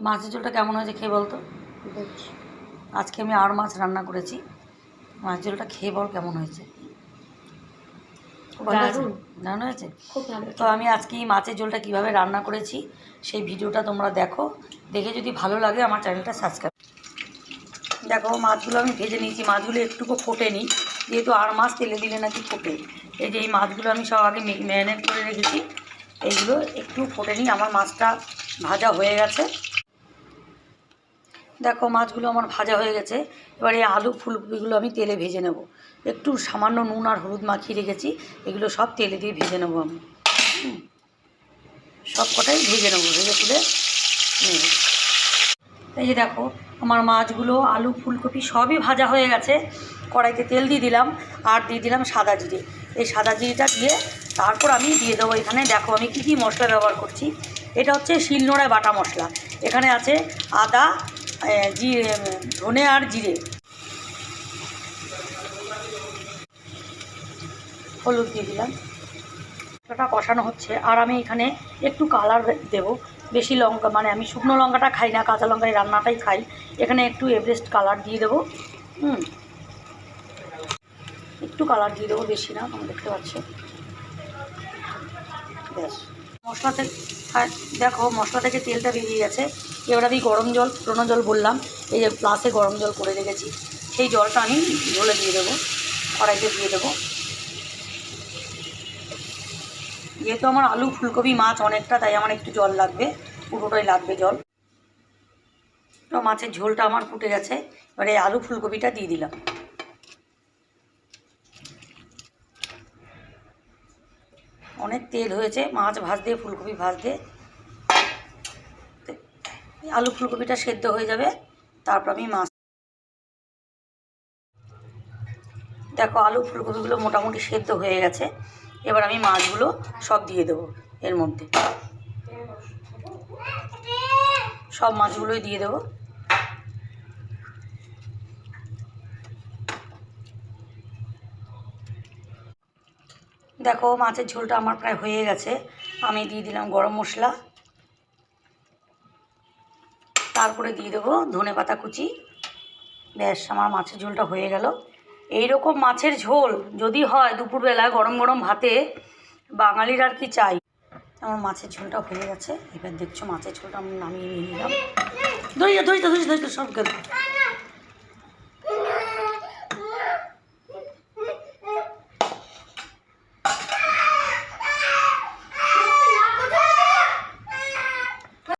মাছের ঝোলটা কেমন হয়েছে খেয়ে বল তো। আজকে আমি আর মাছ রান্না করেছি, মাছের ঝোলটা খেয়ে বল কেমন হয়েছে। ভালো হয়েছে, দারুণ হয়েছে। তো আমি আজকে এই মাছের ঝোলটা কীভাবে রান্না করেছি সেই ভিডিওটা তোমরা দেখো, দেখে যদি ভালো লাগে আমার চ্যানেলটা সাবস্ক্রাইব। দেখো মাছগুলো আমি ভেজে নিয়েছি, মাছগুলো একটুকু ফোটেনি, যেহেতু আর মাছ তেলে দিলে নাকি ফোটে। এই যে এই মাছগুলো আমি সব আগে ম্যারিনেট করে রেখেছি, এইগুলো একটু ফোটেনি, আমার মাছটা ভাজা হয়ে গেছে। দেখো মাছগুলো আমার ভাজা হয়ে গেছে। এবার এই আলু ফুলকপিগুলো আমি তেলে ভেজে নেব। একটু সামান্য নুন আর হলুদ মাখিয়ে রেখেছি, এগুলো সব তেলে দিয়ে ভেজে নেবো আমি। সব কটাই ভেজে নেবো, ভেজে তুলে নেব। এই যে দেখো আমার মাছগুলো আলু ফুলকপি সবই ভাজা হয়ে গেছে। কড়াইতে তেল দিয়ে দিলাম আর দিয়ে দিলাম সাদা জিরে। এই সাদা জিরেটা দিয়ে তারপর আমি দিয়ে দেবো এখানে, দেখো আমি কী কী মশলা ব্যবহার করছি। এটা হচ্ছে শিলনোড়ায় বাটা মশলা। এখানে আছে আদা, জিরে, ধনে আর জিরে, হলুদ দিয়ে দিলাম। মশলাটা কষানো হচ্ছে আর আমি এখানে একটু কালার দেব। বেশি লঙ্কা মানে আমি শুকনো লঙ্কাটা খাই না, কাঁচা লঙ্কায় রান্নাটাই খাই। এখানে একটু এভারেস্ট কালার দিয়ে দেবো। একটু কালার দিয়ে দেবো, বেশি না, তোমরা দেখতে পাচ্ছ। ব্যাস মশলা থেকে দেখো মশলা থেকে তেলটা বেরিয়ে গেছে। এবার আমি গরম জল, পুরোনো জল বললাম, এই যে প্লাসে গরম জল করে রেখেছি, সেই জলটা আমি ঝোলে দিয়ে দেবো, কড়াইতে দিয়ে দেবো। যেহেতু আমার আলু ফুলকপি মাছ অনেকটা, তাই আমার একটু জল লাগবে, পুরোটাই লাগবে জল। তো মাছের ঝোলটা আমার ফুটে গেছে, এবারে আলু ফুলকপিটা দিয়ে দিলাম। অনেক তেল হয়েছে মাছ ভাজতে, ফুলকপি ভাজতে। আলু ফুলকপিটা সেদ্ধ হয়ে যাবে, তারপর আমি মাছ। দেখো আলু ফুলকপিগুলো মোটামুটি সেদ্ধ হয়ে গেছে। এবার আমি মাছগুলো সব দিয়ে দেবো এর মধ্যে, সব মাছগুলোই দিয়ে দেবো। দেখো মাছের ঝোলটা আমার প্রায় হয়ে গেছে। আমি দিয়ে দিলাম গরম মশলা, তারপরে দিয়ে দেবো ধনে পাতা কুচি। ব্যাস আমার মাছের ঝোলটা হয়ে গেল। এই রকম মাছের ঝোল যদি হয় দুপুরবেলা গরম গরম ভাতে, বাঙালির আর কি চাই। আমার মাছের ঝোলটা হয়ে গেছে। এবার দেখছো মাছের ঝোলটা আমি নামিয়ে নিয়ে নিলাম। ধরিয়ে সব গেল।